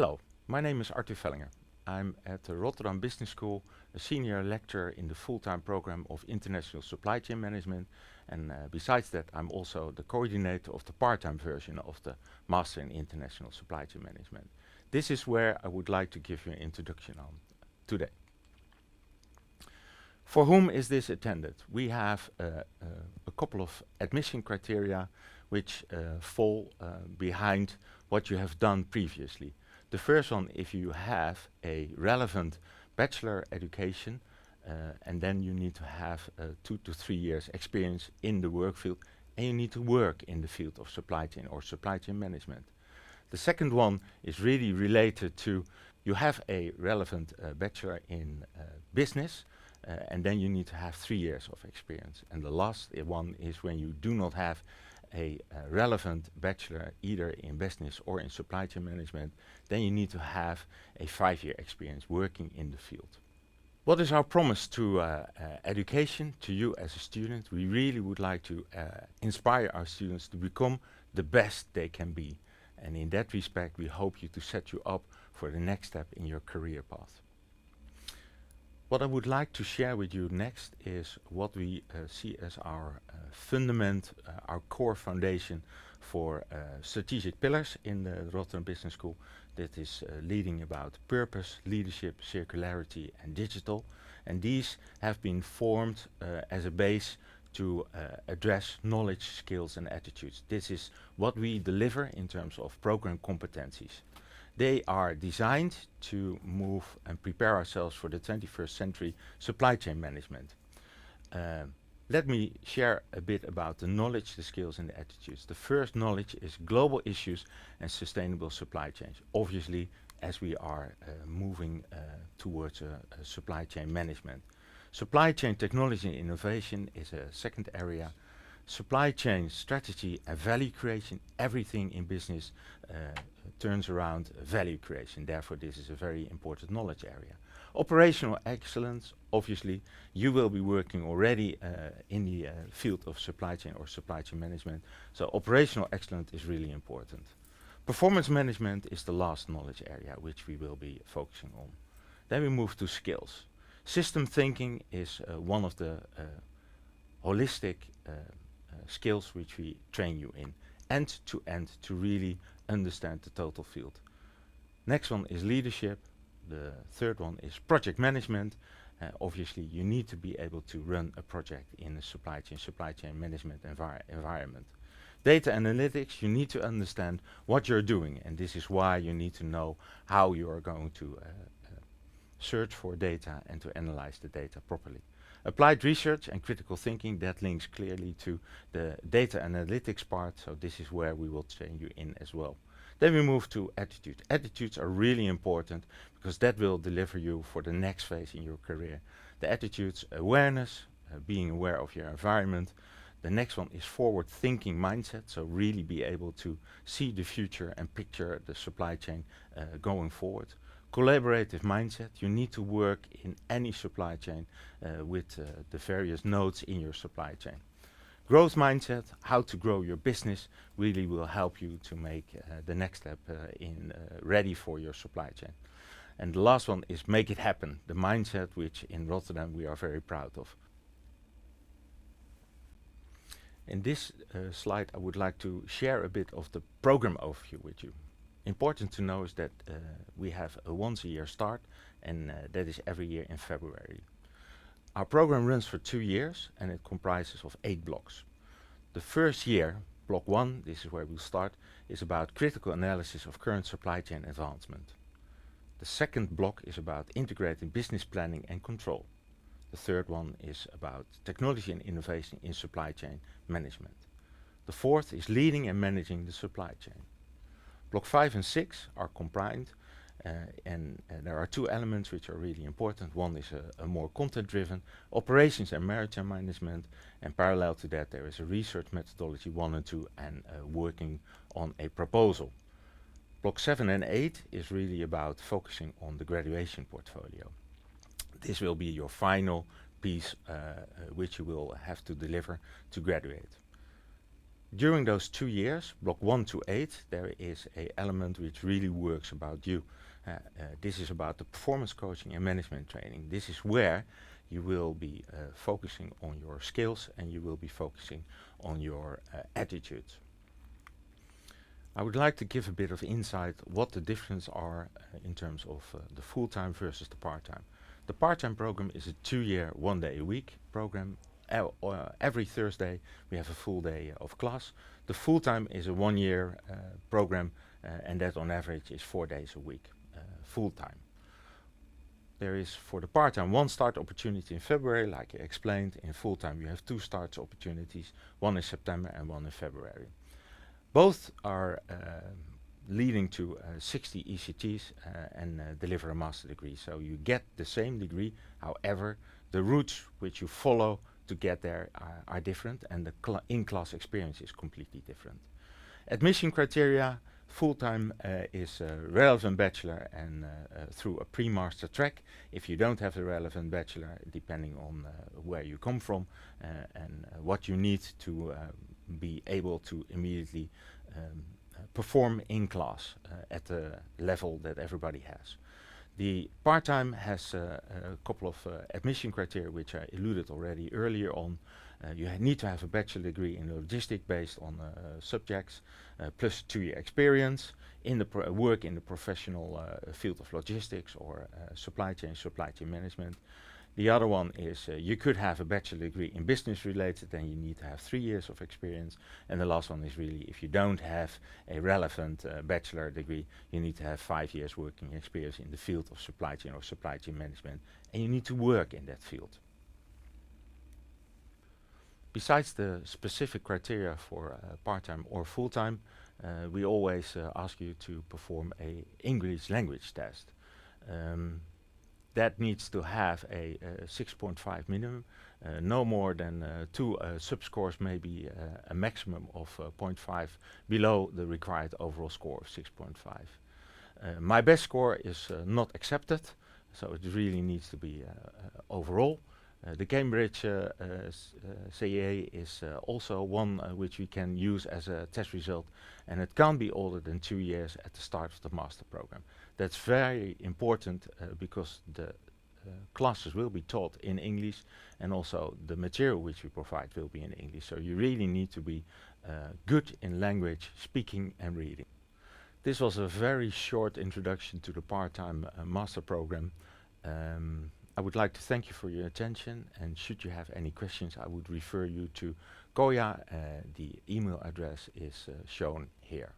Hello, my name is Arthur Fellinger. I'm at the Rotterdam Business School, a senior lecturer in the full-time program of International Supply Chain Management, and besides that I'm also the coordinator of the part-time version of the Master in International Supply Chain Management. This is where I would like to give you an introduction on today. For whom is this intended? We have a couple of admission criteria which fall behind what you have done previously. The first one, if you have a relevant bachelor education, and then you need to have 2 to 3 years experience in the work field, and you need to work in the field of supply chain or supply chain management. The second one is really related to you have a relevant bachelor in business, and then you need to have 3 years of experience. And the last one is when you do not have a relevant bachelor either in business or in supply chain management, then you need to have a 5-year experience working in the field. What is our promise to education, to you as a student? We really would like to inspire our students to become the best they can be. And in that respect, we hope you to set you up for the next step in your career path. What I would like to share with you next is what we see as our fundament, our core foundation for strategic pillars in the Rotterdam Business School. That is leading about purpose, leadership, circularity and digital. And these have been formed as a base to address knowledge, skills and attitudes. This is what we deliver in terms of program competencies. They are designed to move and prepare ourselves for the 21st century supply chain management. Let me share a bit about the knowledge, the skills and the attitudes. The first knowledge is global issues and sustainable supply chains. Obviously, as we are moving towards a supply chain management. Supply chain technology and innovation is a second area. Supply chain strategy and value creation, everything in business turns around value creation. Therefore, this is a very important knowledge area. Operational excellence, obviously, you will be working already in the field of supply chain or supply chain management. So operational excellence is really important. Performance management is the last knowledge area which we will be focusing on. Then we move to skills. System thinking is one of the holistic skills which we train you in, end to end, to really understand the total field. Next one is leadership. The third one is project management. Obviously, you need to be able to run a project in a supply chain management environment. Data analytics, you need to understand what you're doing, and this is why you need to know how you are going to search for data and to analyze the data properly. Applied research and critical thinking, that links clearly to the data analytics part, so this is where we will train you in as well. Then we move to attitude. Attitudes are really important because that will deliver you for the next phase in your career. The attitudes, awareness, being aware of your environment. The next one is forward thinking mindset, so really be able to see the future and picture the supply chain going forward. Collaborative mindset, you need to work in any supply chain with the various nodes in your supply chain. Growth mindset, how to grow your business, really will help you to make the next step ready for your supply chain. And the last one is make it happen, the mindset which in Rotterdam we are very proud of. In this slide I would like to share a bit of the program overview with you. Important to know is that we have a once a year start, and that is every year in February. Our program runs for 2 years and it comprises of 8 blocks. The first year, block 1, this is where we'll start, is about critical analysis of current supply chain advancement. The second block is about integrating business planning and control. The third one is about technology and innovation in supply chain management. The fourth is leading and managing the supply chain. Block 5 and 6 are combined, and there are 2 elements which are really important. One is a more content-driven operations and maritime management, and parallel to that there is a research methodology 1 and 2 and working on a proposal. Block 7 and 8 is really about focusing on the graduation portfolio. This will be your final piece which you will have to deliver to graduate. During those 2 years, block 1 to 8, there is a element which really works about you. This is about the performance coaching and management training. This is where you will be focusing on your skills and you will be focusing on your attitudes. I would like to give a bit of insight what the differences are in terms of the full-time versus the part-time. The part-time program is a 2-year, 1 day a week program. Every Thursday we have a full day of class. The full-time is a 1-year program and that on average is 4 days a week full-time. There is for the part-time 1 start opportunity in February, like I explained. In full-time you have 2 start opportunities, 1 in September and 1 in February. Both are leading to 60 ECTs and deliver a master degree. So you get the same degree, however, the routes which you follow to get there are different and the in-class experience is completely different. Admission criteria, full-time is a relevant bachelor and through a pre-master track. If you don't have the relevant bachelor, depending on where you come from and what you need to be able to immediately perform in class at the level that everybody has. The part-time has a couple of admission criteria which I alluded already earlier on. You need to have a bachelor degree in logistics based on subjects, plus 2-year experience in the work in the professional field of logistics or supply chain management. The other one is you could have a bachelor degree in business related, then you need to have 3 years of experience. And the last one is really if you don't have a relevant bachelor degree, you need to have 5 years working experience in the field of supply chain or supply chain management, and you need to work in that field. Besides the specific criteria for part-time or full-time, we always ask you to perform a English language test. That needs to have a 6.5 minimum, no more than 2 subscores, maybe a maximum of 0.5 below the required overall score of 6.5. My best score is not accepted, so it really needs to be overall. The Cambridge CEA is also one which we can use as a test result, and it can't be older than 2 years at the start of the master program. That's very important because the classes will be taught in English and also the material which we provide will be in English. So you really need to be good in language, speaking and reading. This was a very short introduction to the part-time master program. I would like to thank you for your attention, and should you have any questions, I would refer you to Koya. The email address is shown here.